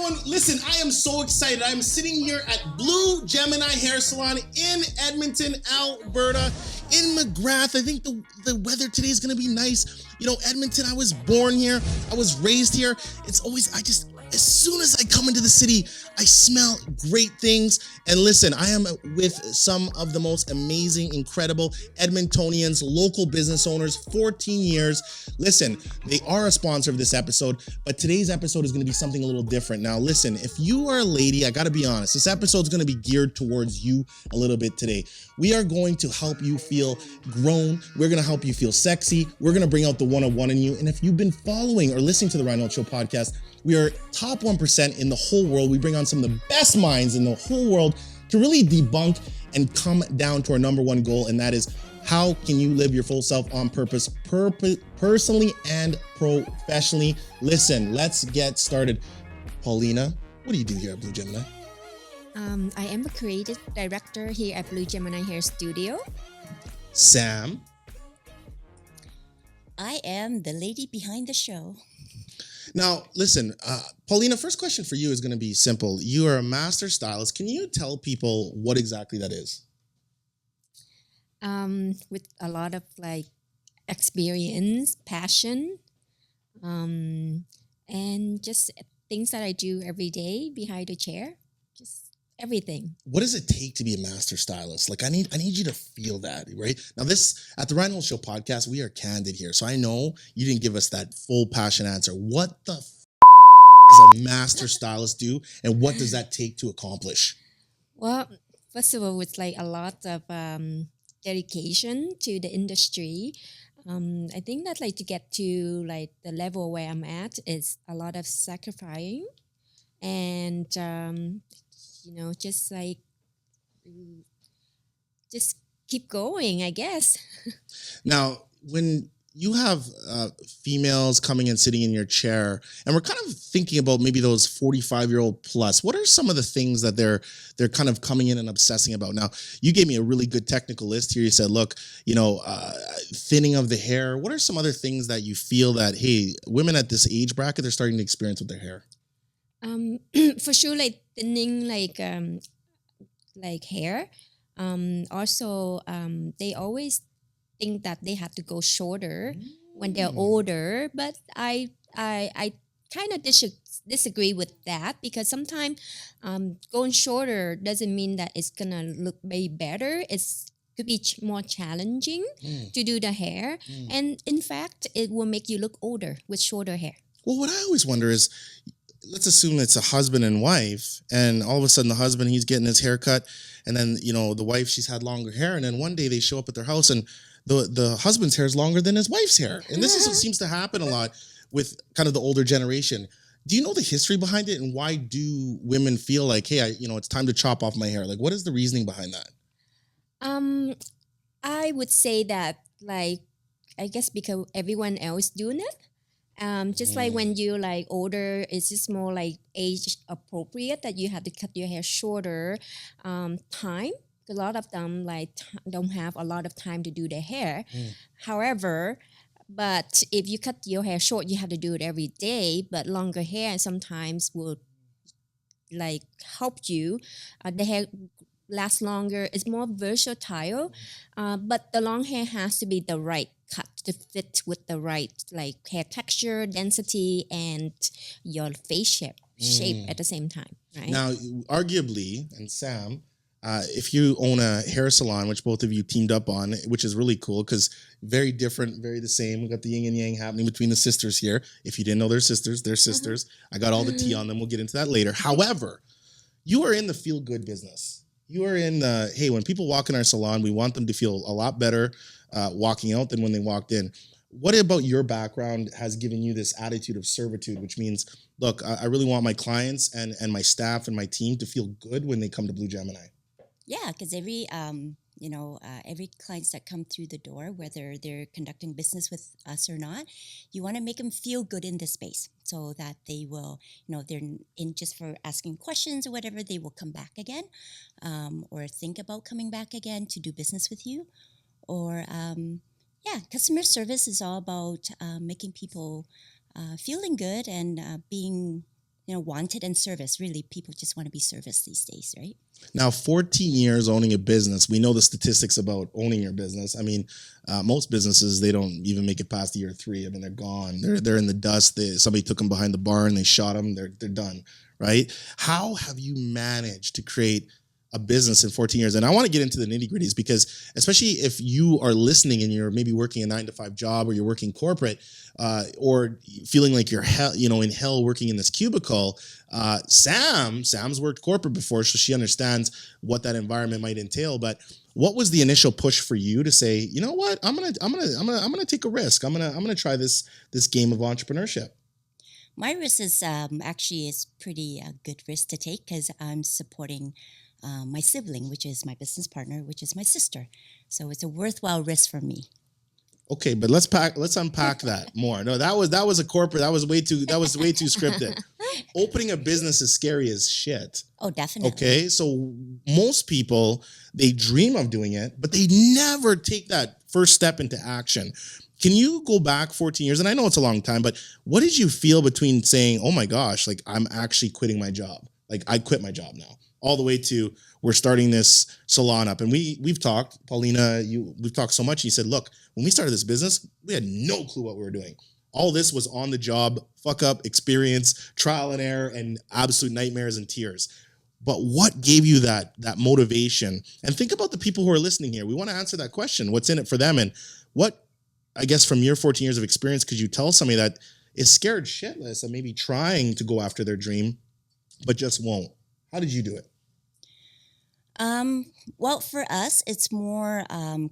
everyone. Listen, I am so excited. I'm sitting here at Blue Gemini Hair Salon in Edmonton, Alberta, in McGrath. I think the weather today is going to be nice. You know, Edmonton, I was born here. I was raised here. It's always, as soon as I come into the city, I smell great things. And listen, I am with some of the most amazing, incredible Edmontonians, local business owners, 14 years. Listen, they are a sponsor of this episode, but today's episode is going to be something a little different. Now, listen, if you are a lady, I got to be honest, this episode is going to be geared towards you a little bit today. We are going to help you feel grown. We're going to help you feel sexy. We're going to bring out the 101 in you. And if you've been following or listening to the Ryan Holtz Show podcast, we are top 1% in the whole world. We bring on some of the best minds in the whole world to really debunk and come down to our number one goal, and that is how can you live your full self on purpose, personally and professionally. Listen, let's get started. Paulina, what do you do here at Blue Gemini? I am a creative director here at Blue Gemini Hair Studio. Sam? I am the lady behind the show. Now, listen, Paulina, first question for you is going to be simple. You are a master stylist. Can you tell people what exactly that is? With a lot of experience, passion, and just things that I do every day behind the chair, just everything. What does it take to be a master stylist? I need you to feel that, right? Now at the Ryan Holtz Show podcast, we are candid here. So I know you didn't give us that full passion answer. What the does a master stylist do? And what does that take to accomplish? Well, first of all, it's a lot of dedication to the industry. I think that to get to the level where I'm at is a lot of sacrificing and just keep going, I guess. Now, when you have females coming and sitting in your chair, and we're kind of thinking about maybe those 45-year-old plus, what are some of the things that they're kind of coming in and obsessing about? Now, you gave me a really good technical list here. You said, look, thinning of the hair. What are some other things that you feel that, hey, women at this age bracket, they're starting to experience with their hair? For sure, thinning, hair. Also, they always think that they have to go shorter when they're older, but I kind of disagree with that, because sometimes going shorter doesn't mean that it's gonna look way better. It's could be more challenging to do the hair, and in fact, it will make you look older with shorter hair. Well, what I always wonder is, let's assume it's a husband and wife, and all of a sudden the husband, he's getting his hair cut, and then, the wife, she's had longer hair, and then one day they show up at their house and the husband's hair is longer than his wife's hair. And this is what seems to happen a lot with kind of the older generation. Do you know the history behind it, and why do women feel like, hey, it's time to chop off my hair? What is the reasoning behind that? I would say that I guess because everyone else doing it. Just when you older, it's just more age appropriate that you have to cut your hair shorter time. A lot of them don't have a lot of time to do their hair. However, but if you cut your hair short, you have to do it every day. But longer hair sometimes will help you. The hair lasts longer. It's more versatile. But the long hair has to be the right cut to fit with the right hair texture, density, and your face shape at the same time, right? Now, arguably, and Sam, if you own a hair salon, which both of you teamed up on, which is really cool because very different, very the same. We got the yin and yang happening between the sisters here. If you didn't know they're sisters. I got all the tea on them. We'll get into that later. However, you are in the feel-good business. You are in the, hey, when people walk in our salon, we want them to feel a lot better walking out than when they walked in. What about your background has given you this attitude of servitude, which means, look, I really want my clients and my staff and my team to feel good when they come to Blue Gemini? Yeah, because every clients that come through the door, whether they're conducting business with us or not, you want to make them feel good in this space so that they will, they're in just for asking questions or whatever, they will come back again, or think about coming back again to do business with you. Or, customer service is all about making people feeling good and being wanted and service. Really, people just want to be serviced these days, right? Now, 14 years owning a business. We know the statistics about owning your business. I mean, most businesses, they don't even make it past year 3. I mean, they're gone. They're in the dust. Somebody took them behind the barn. They shot them. They're done, right? How have you managed to create a business in 14 years? And I want to get into the nitty gritties, because especially if you are listening and you're maybe working a 9-to-5 job, or you're working corporate, or feeling like you're in hell working in this cubicle. Sam's worked corporate before, so she understands what that environment might entail. But what was the initial push for you to say, you know what, I'm gonna take a risk. I'm gonna try this game of entrepreneurship? My risk is actually is pretty good risk to take, because I'm supporting my sibling, which is my business partner, which is my sister. So it's a worthwhile risk for me. Okay, but let's unpack that more. No, that was a corporate. That was way too scripted. Opening a business is scary as shit. Oh, definitely. Okay, so most people, they dream of doing it, but they never take that first step into action. Can you go back 14 years? And I know it's a long time, but what did you feel between saying, oh my gosh, like I'm actually quitting my job? Like I quit my job now, all the way to we're starting this salon up. And we've talked, Paulina, we've talked so much. You said, look, when we started this business, we had no clue what we were doing. All this was on the job, fuck up experience, trial and error, and absolute nightmares and tears. But what gave you that motivation? And think about the people who are listening here. We want to answer that question. What's in it for them? And what, I guess, from your 14 years of experience, could you tell somebody that is scared shitless and maybe trying to go after their dream, but just won't? How did you do it? Well, for us, it's more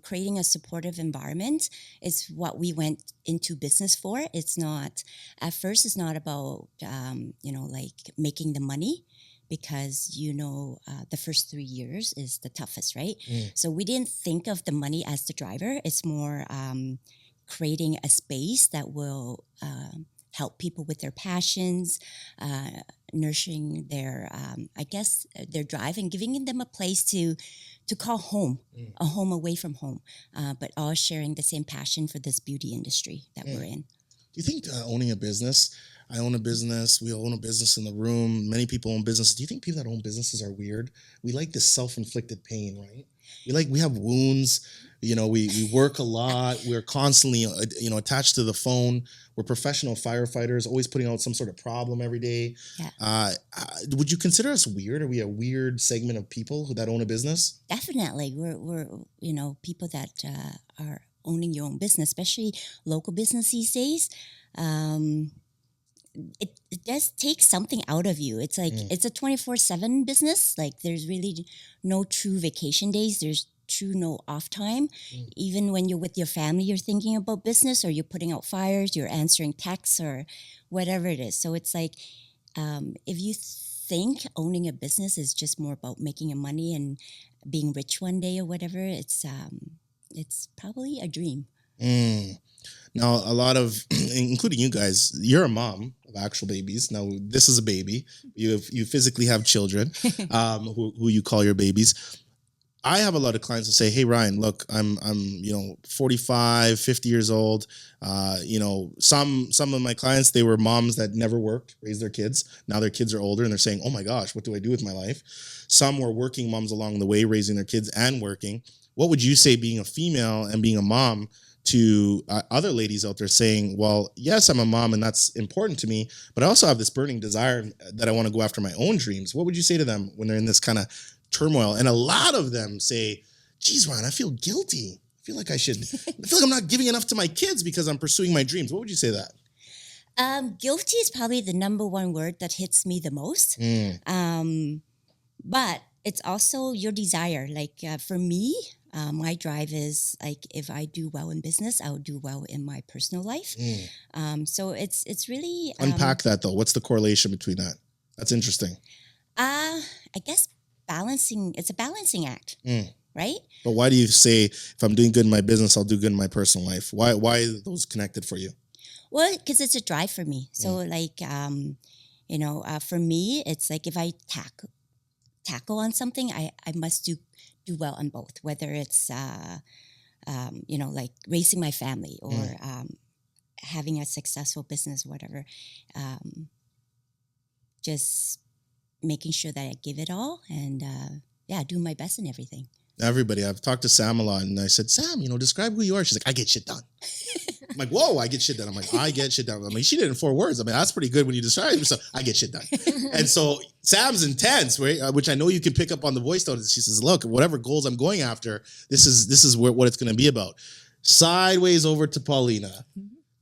creating a supportive environment. It's what we went into business for. It's not, at first, it's not about, like making the money, because, the first 3 years is the toughest, right? So we didn't think of the money as the driver. It's more creating a space that will help people with their passions, nurturing their, their drive, and giving them a place to call home, a home away from home, but all sharing the same passion for this beauty industry that we're in. Do you think owning a business, I own a business, we own a business in the room, many people own businesses. Do you think people that own businesses are weird? We like this self-inflicted pain, right? We have wounds, we work a lot. We're constantly, attached to the phone. We're professional firefighters, always putting out some sort of problem every day. Yeah. Would you consider us weird? Are we a weird segment of people that own a business? Definitely. We're people that are owning your own business, especially local business these days. It does take something out of you. It's like it's a 24/7 business. Like there's really no true vacation days. There's true no off time. Even when you're with your family, you're thinking about business, or you're putting out fires, you're answering texts, or whatever it is. So it's like if you think owning a business is just more about making money and being rich one day or whatever, it's probably a dream. Now, a lot of, including you guys, you're a mom of actual babies. Now, this is a baby. You physically have children who you call your babies. I have a lot of clients that say, hey, Ryan, look, I'm 45, 50 years old. Some of my clients, they were moms that never worked, raised their kids. Now their kids are older and they're saying, oh my gosh, what do I do with my life? Some were working moms along the way, raising their kids and working. What would you say, being a female and being a mom, to other ladies out there saying, well, yes, I'm a mom and that's important to me, but I also have this burning desire that I want to go after my own dreams? What would you say to them when they're in this kind of turmoil? And a lot of them say, geez, Ryan, I feel guilty. I feel like I'm not giving enough to my kids because I'm pursuing my dreams. What would you say to that? Guilty is probably the number one word that hits me the most. But it's also your desire. Like for me, my drive is like, if I do well in business, I'll do well in my personal life. So it's really unpack that though. What's the correlation between that? That's interesting. I guess it's a balancing act, right? But why do you say, if I'm doing good in my business, I'll do good in my personal life? Why are those connected for you? Well, because it's a drive for me. So like, for me, it's like if I tackle on something, I must do well on both, whether it's, like raising my family or having a successful business, whatever. just making sure that I give it all and do my best in everything. Everybody, I've talked to Sam a lot, and I said, Sam, describe who you are. She's like, I get shit done. I'm like, whoa, I get shit done. I'm like, I get shit done. I mean, she did it in 4 words. I mean, that's pretty good when you describe yourself. I get shit done. And so Sam's intense, right? Which I know you can pick up on the voice tone. She says, look, whatever goals I'm going after, this is what it's going to be about. Sideways over to Paulina.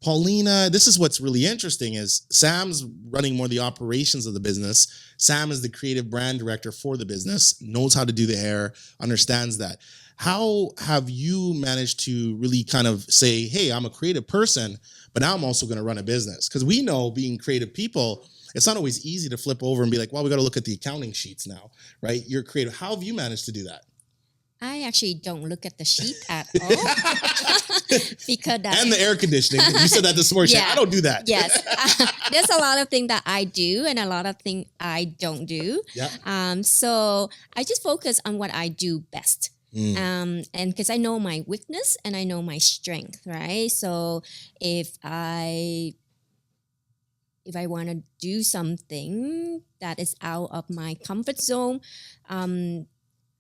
Paulina, this is what's really interesting is Sam's running more the operations of the business. Sam is the creative brand director for the business, knows how to do the hair, understands that. How have you managed to really kind of say, hey, I'm a creative person, but now I'm also going to run a business? Because we know being creative people, it's not always easy to flip over and be like, well, we got to look at the accounting sheets now, right? You're creative. How have you managed to do that? I actually don't look at the sheet at all because that's, and the air conditioning. You said that this morning. Yeah. I don't do that. Yes, there's a lot of things that I do and a lot of things I don't do. Yeah. So I just focus on what I do best. And because I know my weakness and I know my strength, right? So if I want to do something that is out of my comfort zone,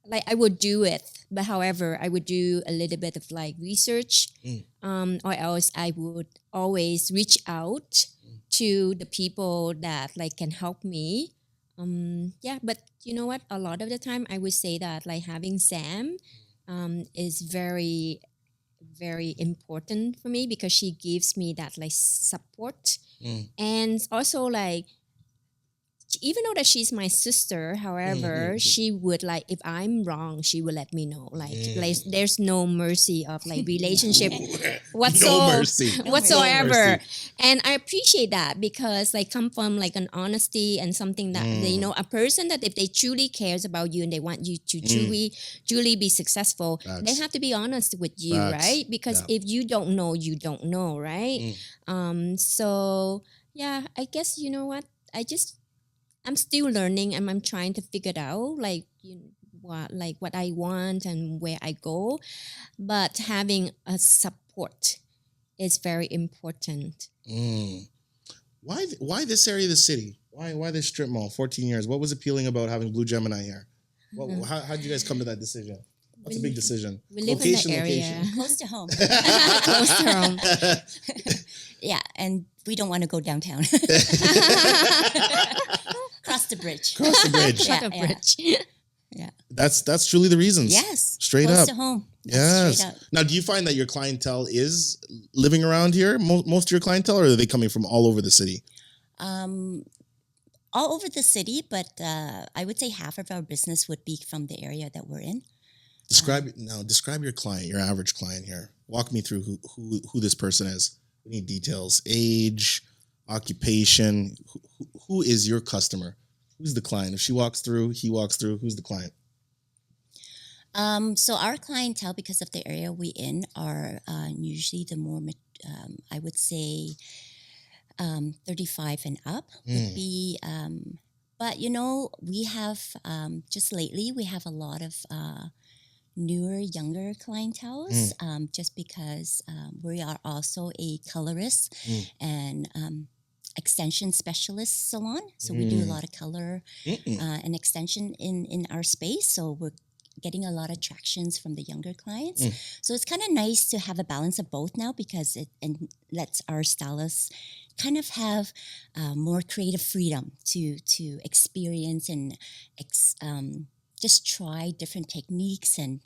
like I would do it, but however, I would do a little bit of like research, or else I would always reach out to the people that like can help me. But you know what? A lot of the time, I would say that like having Sam is very, very important for me because she gives me that like support, and also like. Even though that she's my sister, however, she would like if I'm wrong, she will let me know. Like there's no mercy of like relationship whatsoever. No mercy. And I appreciate that because like come from like an honesty and something that a person that if they truly cares about you and they want you to truly be successsul, they have to be honest with you, right? Because if you don't know, you don't know, right? So yeah, I guess you know what? I'm still learning and I'm trying to figure it out what I want and where I go. But having a support is very important. Why this area of the city? Why this strip mall? 14 years. What was appealing about having Blue Gemini here? How did you guys come to that decision? That's a big decision. We live in the area. Close to home. Close to home. Yeah, and we don't want to go downtown. Cross the bridge. Cross the bridge. Yeah. That's truly the reasons. Yes. Straight close up. to home. Yes. Straight up. Now, do you find that your clientele is living around here? Most of your clientele, or are they coming from all over the city? All over the city, but I would say half of our business would be from the area that we're in. Describe your client, your average client here. Walk me through who this person is. We need details, age, occupation. Who is your customer? Who's the client? If she walks through, he walks through, who's the client? So our clientele, because of the area we in, are usually the more, I would say, 35 and up would be. But we have just lately we have a lot of newer, younger clienteles, just because we are also a colorist and extension specialist salon. So we do a lot of color and extension in our space. So we're getting a lot of attractions from the younger clients. So it's kind of nice to have a balance of both now because it lets our stylists kind of have more creative freedom to experience and just try different techniques and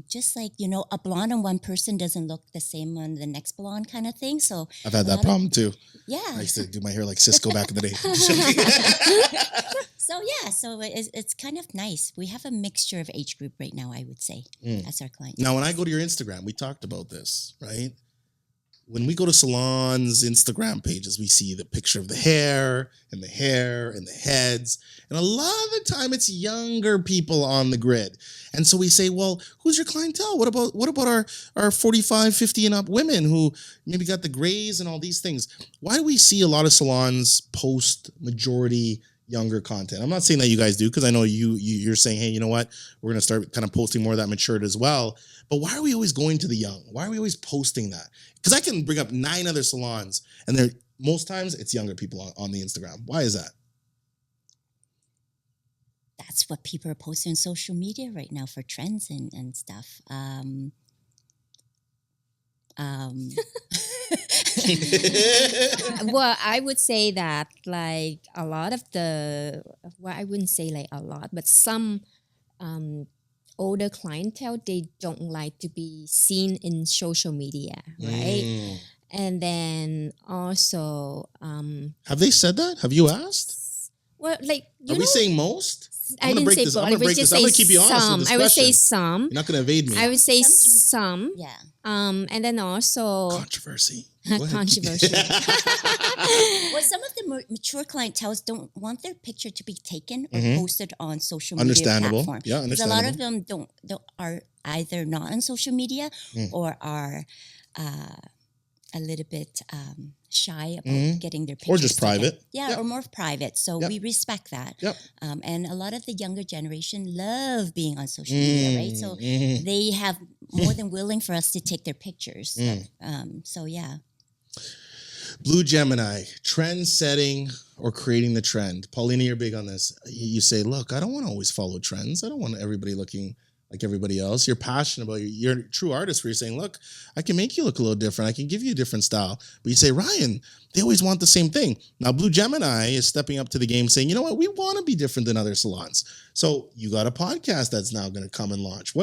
just like, a blonde on one person doesn't look the same on the next blonde kind of thing. So I've had that problem too. Yeah. I used to do my hair like Cisco back in the day. So it's kind of nice. We have a mixture of age group right now, I would say, as our client. Now, when I go to your Instagram, we talked about this, right? When we go to salons' Instagram pages, we see the picture of the hair and the heads. And a lot of the time it's younger people on the grid. And so we say, well, who's your clientele? What about our 45, 50 and up women who maybe got the grays and all these things? Why do we see a lot of salons post majority younger content? I'm not saying that you guys do, because I know you're saying, hey, you know what? We're going to start kind of posting more of that matured as well. But why are we always going to the young? Why are we always posting that? Because I can bring up 9 other salons, and most times it's younger people on the Instagram. Why is that? that's what people are posting on social media right now for trends and stuff. Well, I would say that like a lot of I wouldn't say like a lot, but some older clientele, they don't like to be seen in social media, right? Mm. And then also, Have they said that? Have you asked? well, like, Are we saying most? I didn't say this. both. I'm I gonna would break just this. I'm say gonna keep you honest with some. this I would say question. some. You're not gonna evade me. I would say Some do. some. Yeah. And then also Controversy. Go ahead. controversial. Well, some of the mature clienteles don't want their picture to be taken or posted on social media Understandable. platform. Yeah, Because a lot of understandable. them don't are either not on social media or are a little bit shy about getting their pictures Or just taken. private. Yeah, Yep. or more private. So Yep. we respect that. Yep. And a lot of the younger generation love being on social media, right? So they have more than willing for us to take their pictures. So yeah. Blue Gemini, trend setting or creating the trend. Paulina, you're big on this. You say, look, I don't want to always follow trends. I don't want everybody looking like everybody else. You're passionate about you're a true artist where you're saying, look, I can make you look a little different. I can give you a different style. But you say, Ryan, they always want the same thing. Now, Blue Gemini is stepping up to the game saying, you know what? We want to be different than other salons. So you got a podcast that's now going to come and launch.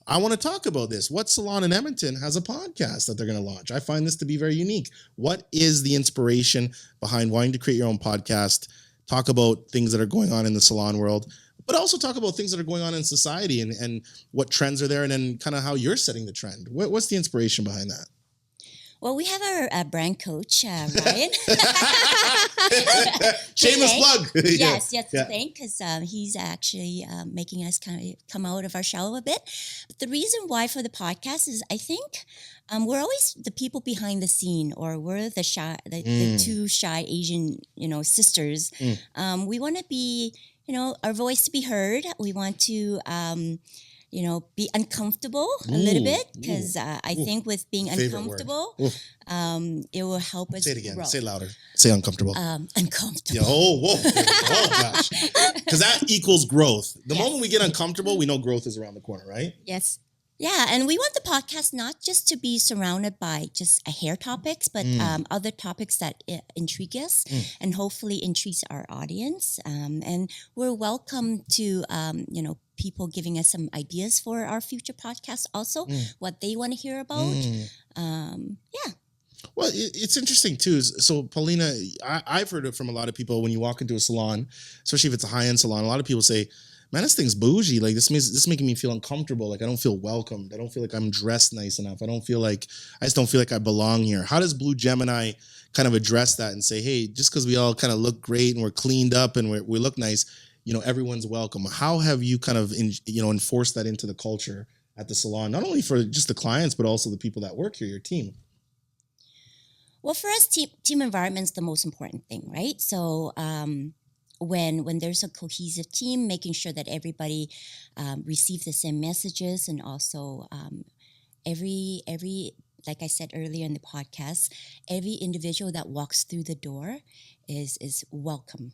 I want to talk about this. What salon in Edmonton has a podcast that they're going to launch? I find this to be very unique. What is the inspiration behind wanting to create your own podcast? Talk about things that are going on in the salon world, but also talk about things that are going on in society and what trends are there, and then kind of how you're setting the trend. What's the inspiration behind that? Well, we have our brand coach, Ryan. Shameless plug. Yes, Yeah. to thank, because he's actually making us kind of come out of our shell a bit. But the reason why for the podcast is I think we're always the people behind the scene, or we're the shy, the two shy Asian, sisters. We want to be, our voice to be heard. We want to, be uncomfortable a little bit, because I think with being uncomfortable, it will help us. Say it again. grow. Say it louder. Say uncomfortable. Uncomfortable. Yeah, whoa. Oh, gosh. Because that equals growth. The moment we get uncomfortable, we know growth is around the corner, right? Yes. Yeah, and we want the podcast not just to be surrounded by just hair topics, but other topics that intrigue us and hopefully intrigue our audience. And we're welcome to, people giving us some ideas for our future podcast also, what they want to hear about. Well, it's interesting too. So, Paulina, I've heard it from a lot of people when you walk into a salon, especially if it's a high-end salon. A lot of people say, man, this thing's bougie. Like this is making me feel uncomfortable. Like I don't feel welcomed. I don't feel like I'm dressed nice enough. I just don't feel like I belong here. How does Blue Gemini kind of address that and say, hey, just because we all kind of look great and we're cleaned up and we look nice, everyone's welcome. How have you kind of, enforced that into the culture at the salon, not only for just the clients, but also the people that work here, your team? Well, for us, team environment's the most important thing, right? So, when there's a cohesive team, making sure that everybody receives the same messages, and also every like I said earlier in the podcast, every individual that walks through the door is welcome.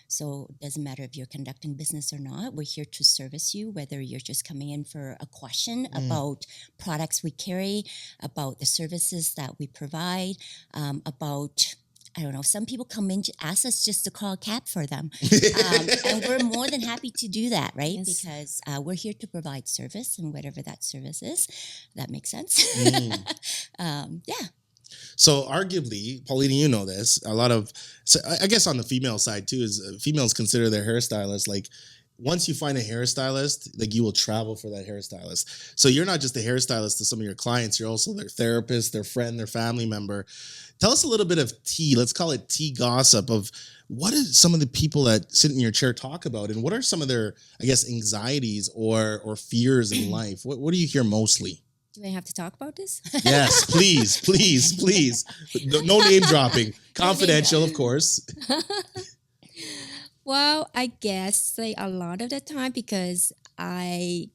So it doesn't matter if you're conducting business or not. We're here to service you, whether you're just coming in for a question about products we carry, about the services that we provide, about, I don't know, some people come in to ask us just to call a cab for them. And we're more than happy to do that, right? Yes. Because we're here to provide service, and whatever that service is, that makes sense. Yeah. So arguably, Paulina, you know this, I guess on the female side too, is females consider their hairstylist like, once you find a hairstylist, like you will travel for that hairstylist. So you're not just a hairstylist to some of your clients, you're also their therapist, their friend, their family member. Tell us a little bit of tea, let's call it tea gossip, of what is some of the people that sit in your chair talk about, and what are some of their, I guess, anxieties or fears in life? What do you hear mostly? Do I have to talk about this? Yes, please. No name dropping. Confidential, of course. Well, I guess like a lot of the time, because I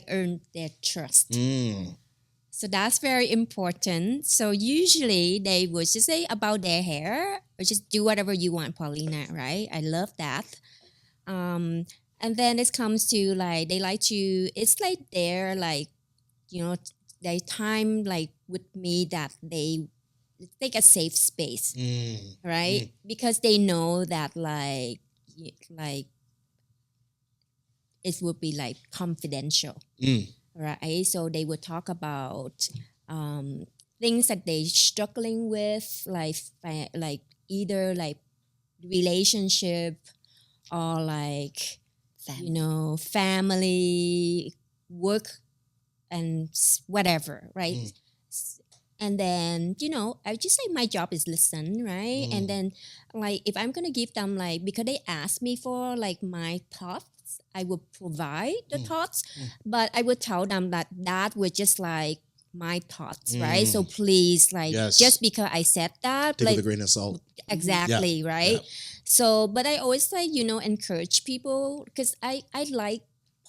earned their trust. So that's very important. So usually they would just say about their hair, or just do whatever you want, Paulina, right? I love that. And then it comes to like they like to. It's like they're like they time like with me that they take a safe space, right? Because they know that like it would be like confidential, right? So they would talk about um, things that they struggling with, like like either like relationship or like family, work, and whatever, right? And then I just say my job is listen, right? And then like if I'm gonna give them like because they ask me for like my thoughts, I would provide the thoughts, but I would tell them that was just like my thoughts, right? So please, like just because I said that, take like with a grain of salt. exactly, right? So, but I always like encourage people because I like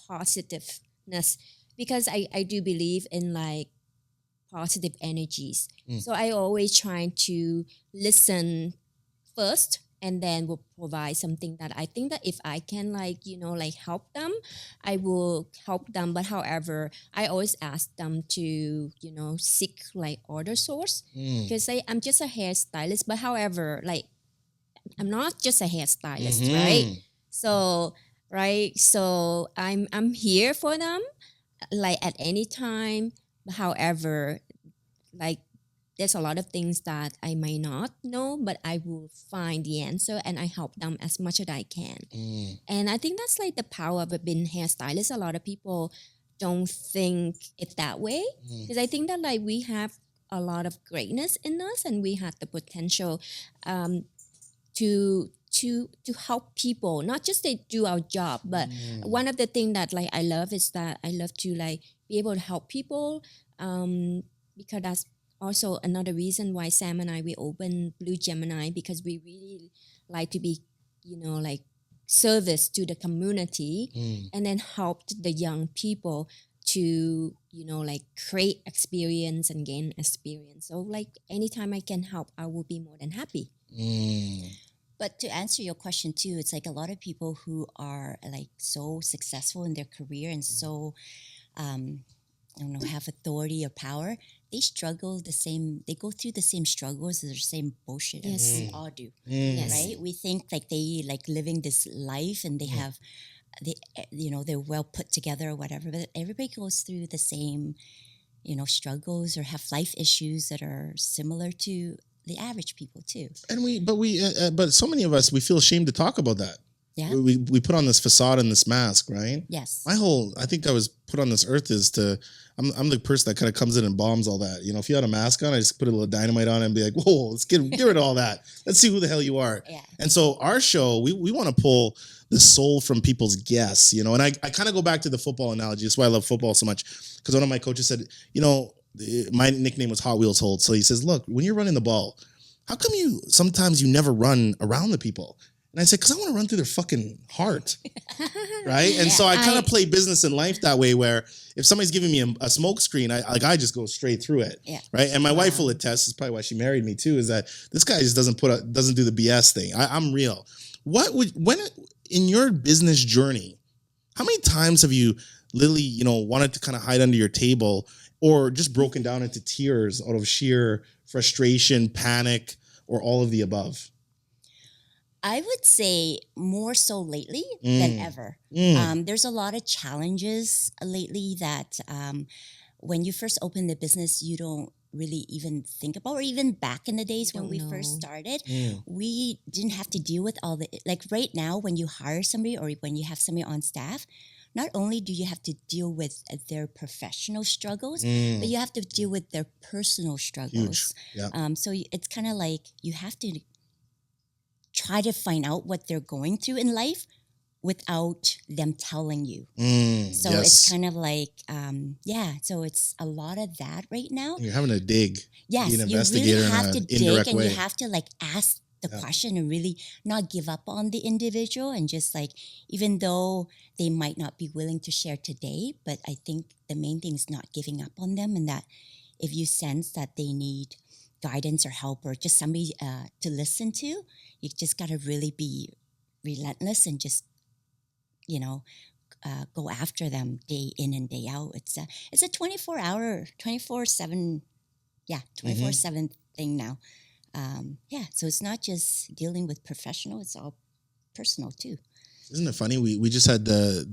positiveness because I do believe in like positive energies. So I always try to listen first and then will provide something that I think that if I can like like help them, I will help them. But however, I always ask them to seek like other source because I'm just a hairstylist. But however, like I'm not just a hairstylist, right? So so I'm here for them like at any time. However, like there's a lot of things that I might not know, but I will find the answer and I help them as much as I can. And I think that's like the power of being hairstylist. A lot of people don't think it that way because I think that like we have a lot of greatness in us and we have the potential to help people, not just to do our job, but one of the things that like I love is that I love to like be able to help people because that's also another reason why Sam and I we opened Blue Gemini because we really like to be like service to the community and then help the young people to like create experience and gain experience. So like anytime I can help, I will be more than happy. But to answer your question too, it's like a lot of people who are like so successful in their career and so I don't know, have authority or power, they struggle the same, they go through the same struggles, the same bullshit as we all do, right? We think like they like living this life and they have, they're well put together or whatever, but everybody goes through the same, struggles or have life issues that are similar to the average people too. And but so many of us, we feel ashamed to talk about that. Yeah. We put on this facade and this mask, right? Yes. I think I was put on this earth is I'm the person that kind of comes in and bombs all that. If you had a mask on, I just put a little dynamite on it and be like, whoa, let's get rid of all that. Let's see who the hell you are. Yeah. And so our show, we want to pull the soul from people's guests, and I kind of go back to the football analogy. That's why I love football so much. Because one of my coaches said, my nickname was Hot Wheels Holtz. So he says, look, when you're running the ball, how come sometimes you never run around the people? And I said, because I want to run through their fucking heart. Right? And so I kind of play business in life that way where if somebody's giving me a smoke screen, I just go straight through it. Yeah. Right. And my wife will attest, is probably why she married me too, is that this guy just doesn't do the BS thing. I'm real. When in your business journey, how many times have you literally, wanted to kind of hide under your table or just broken down into tears out of sheer frustration, panic, or all of the above? I would say more so lately than ever. There's a lot of challenges lately that when you first open the business, you don't really even think about, or even back in the days when we first started, we didn't have to deal with all the, like right now, when you hire somebody or when you have somebody on staff, not only do you have to deal with their professional struggles, but you have to deal with their personal struggles. Huge. Yeah. So it's kind of like you have to try to find out what they're going through in life without them telling you. So it's kind of like, so it's a lot of that right now. You're having to dig. Yes, be an you investigator really have to dig and way. you have to like ask the question and really not give up on the individual and just like, even though they might not be willing to share today, but I think the main thing is not giving up on them, and that if you sense that they need guidance or help or just somebody to listen to, you just got to really be relentless and just go after them day in and day out. It's a 24-hour, 24/7, 24/7 thing now. So it's not just dealing with professional; it's all personal too. Isn't it funny? We just had the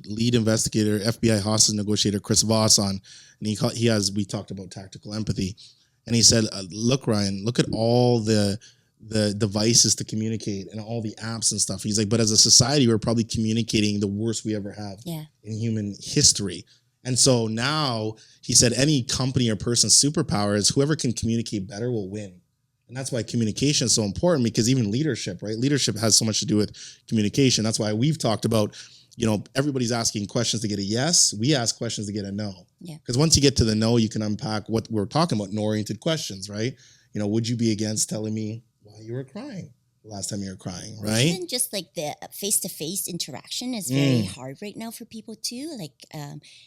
lead investigator, FBI hostage negotiator Chris Voss on, and we talked about tactical empathy, and he said, "Look, Ryan, look at all the devices to communicate and all the apps and stuff." He's like, "But as a society, we're probably communicating the worst we ever have in human history." And so now he said, any company or person's superpower is whoever can communicate better will win. And that's why communication is so important, because even leadership, right? Leadership has so much to do with communication. That's why we've talked about, everybody's asking questions to get a yes. We ask questions to get a no. Yeah. Because once you get to the no, you can unpack what we're talking about, no-oriented questions, right? Would you be against telling me why you were crying the last time you were crying, right? Even just like the face-to-face interaction is very hard right now for people too. Like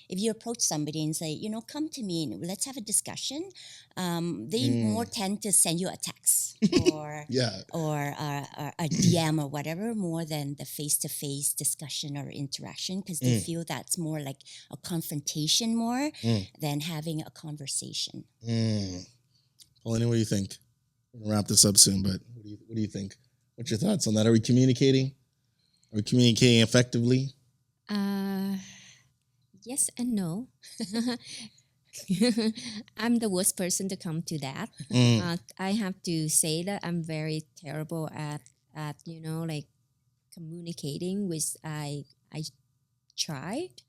if you approach somebody and say, come to me and let's have a discussion, they more tend to send you a text or a DM or whatever, more than the face-to-face discussion or interaction, because they feel that's more like a confrontation more than having a conversation. Paulina, what do you think? We're going to wrap this up soon, but what do you think? What's your thoughts on that? Are we communicating? Are we communicating effectively? Yes and no. I'm the worst person to come to that. I have to say that I'm very terrible at communicating, which I tried.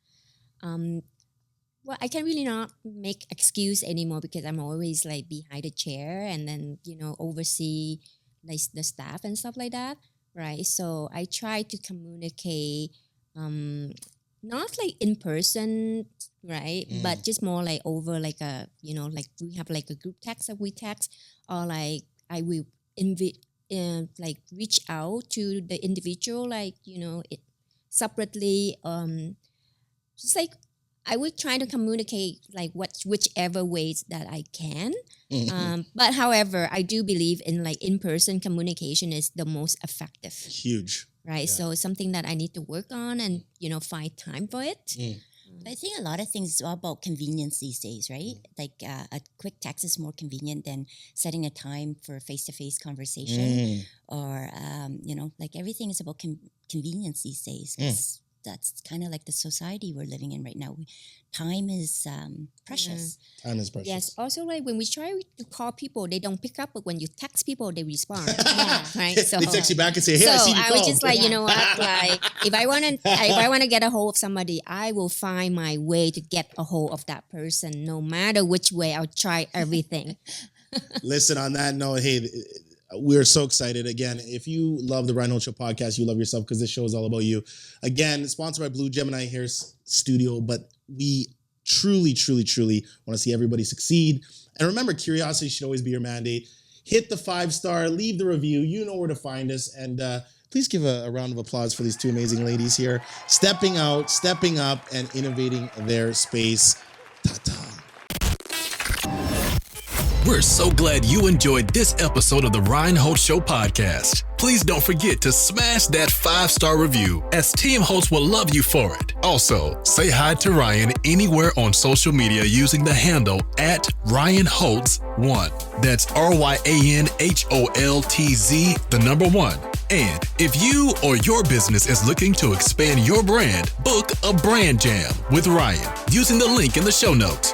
Well, I can really not make excuse anymore, because I'm always like behind a chair and then, oversee like the staff and stuff like that. Right. So I try to communicate, not like in person, right? But just more like over like like we have like a group text that we text, or like I will reach out to the individual, separately. Just like I would try to communicate like whichever ways that I can. But however, I do believe in like in-person communication is the most effective. Huge. Right. Yeah. So something that I need to work on and, find time for it. I think a lot of things is all about convenience these days, right? Like a quick text is more convenient than setting a time for a face-to-face conversation, or, like everything is about convenience these days. That's kind of like the society we're living in right now. Time is precious. Time is precious. Yes. Also, like when we try to call people, they don't pick up. But when you text people, they respond. Right. So they text you back and say, "Hey, I see you I called." was just like, you know what? Like if I want to get a hold of somebody, I will find my way to get a hold of that person, no matter which way. I'll try everything. Listen, on that note, hey, we're so excited. Again, if you love the Ryan Holtz Show podcast, you love yourself, because this show is all about you. Again, sponsored by Blue Gemini Hair Studio, but we truly, truly, truly want to see everybody succeed. And remember, curiosity should always be your mandate. Hit the 5-star, leave the review. You know where to find us. And please give a round of applause for these two amazing ladies here, stepping out, stepping up, and innovating their space. Ta-ta. We're so glad you enjoyed this episode of the Ryan Holtz Show podcast. Please don't forget to smash that 5-star review, as Team Holtz will love you for it. Also, say hi to Ryan anywhere on social media using the handle @RyanHoltz1. That's RyanHoltz, 1. And if you or your business is looking to expand your brand, book a brand jam with Ryan using the link in the show notes.